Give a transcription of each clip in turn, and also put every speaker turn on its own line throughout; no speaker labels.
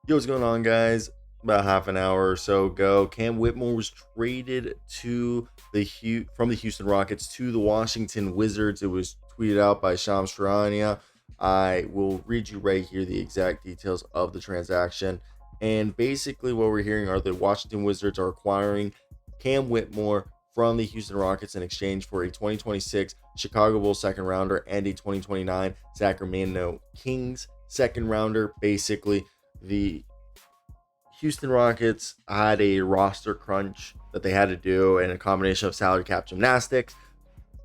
Yo, what's going on, guys? About half an hour or so ago, Cam Whitmore was traded to from the Houston Rockets to the Washington Wizards. It was tweeted out by Shams Charania. I will read you right here the exact details of the transaction. And basically, what we're hearing are the Washington Wizards are acquiring Cam Whitmore from the Houston Rockets in exchange for a 2026 Chicago Bulls second rounder and a 2029 Sacramento Kings second rounder. Basically, the Houston Rockets had a roster crunch that they had to do and a combination of salary cap gymnastics,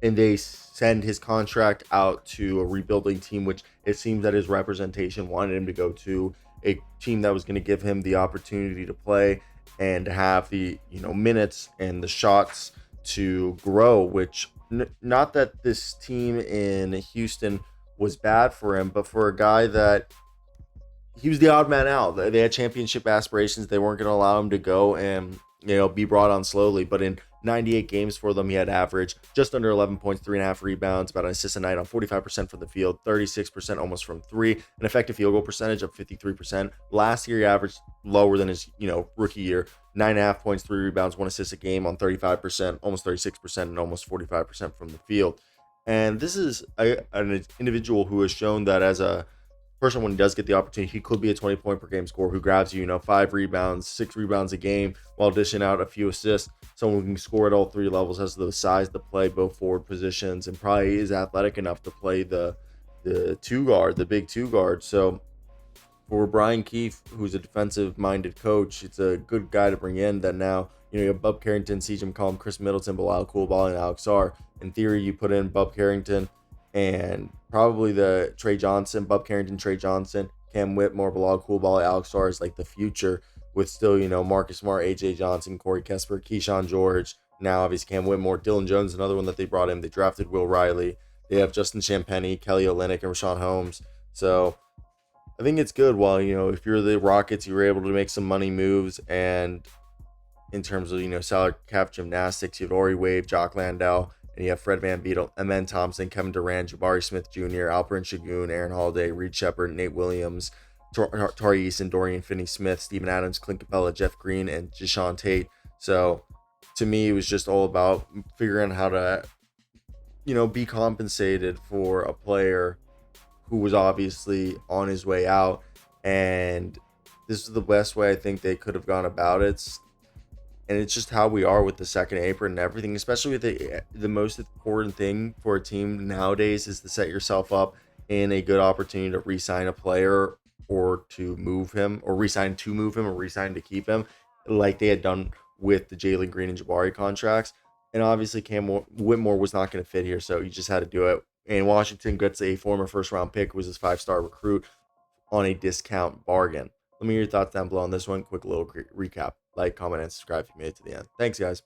and they send his contract out to a rebuilding team, which it seems that his representation wanted him to go to a team that was going to give him the opportunity to play and have the minutes and the shots to grow. Which not that this team in Houston was bad for him, but for a guy that he was the odd man out. They had championship aspirations. They weren't going to allow him to go and be brought on slowly. But in 98 games for them, he had average just under 11 points, 3.5 rebounds, about an assist a night on 45% from the field, 36% almost from three, an effective field goal percentage of 53%. Last year, he averaged lower than his rookie year, 9.5 points, 3 rebounds, 1 assist a game on 35%, almost 36%, and almost 45% from the field. And this is an individual who has shown that as a person, when he does get the opportunity, he could be a 20 point per game scorer who grabs you, 5 rebounds, 6 rebounds a game while dishing out a few assists. Someone who can score at all three levels, has the size to play both forward positions, and probably is athletic enough to play the two guard, the big two guard. So for Brian Keefe, who's a defensive minded coach, it's a good guy to bring in. That now, you have Bub Carrington, CJ McCollum, Chris Middleton, Bilal Coulibaly, and Alex Sarr. In theory, you put in Bub Carrington and probably the Trey Johnson, Bub Carrington, Trey Johnson, Cam Whitmore, Bilal Coulibaly, Alex Sarr is like the future, with still, Marcus Smart, AJ Johnson, Corey Kesper, Keyshawn George. Now, obviously, Cam Whitmore, Dylan Jones, another one that they brought in. They drafted Will Riley. They have Justin Champagnie, Kelly Olynyk, and Rashawn Holmes. So I think it's good. While, if you're the Rockets, you were able to make some money moves. And in terms of, salary cap gymnastics, you'd already waived Jock Landau, and you have Fred VanVleet, Amen Thompson, Kevin Durant, Jabari Smith Jr., Alperen Şengün, Aaron Holiday, Reed Shepard, Nate Williams, Tari Eason, Dorian Finney-Smith, Steven Adams, Clint Capella, Jeff Green, and Jashawn Tate. So to me, it was just all about figuring out how to, be compensated for a player who was obviously on his way out. And this is the best way I think they could have gone about it. And it's just how we are with the second apron and everything, especially with the most important thing for a team nowadays is to set yourself up in a good opportunity to re-sign a player, or to move him, or re-sign to move him, or re-sign to keep him, like they had done with the Jalen Green and Jabari contracts. And obviously Cam Whitmore was not going to fit here, so you just had to do it. And Washington gets a former first round pick who was his 5-star recruit on a discount bargain. Let me hear your thoughts down below on this one. Quick little recap. Like, comment, and subscribe if you made it to the end. Thanks, guys.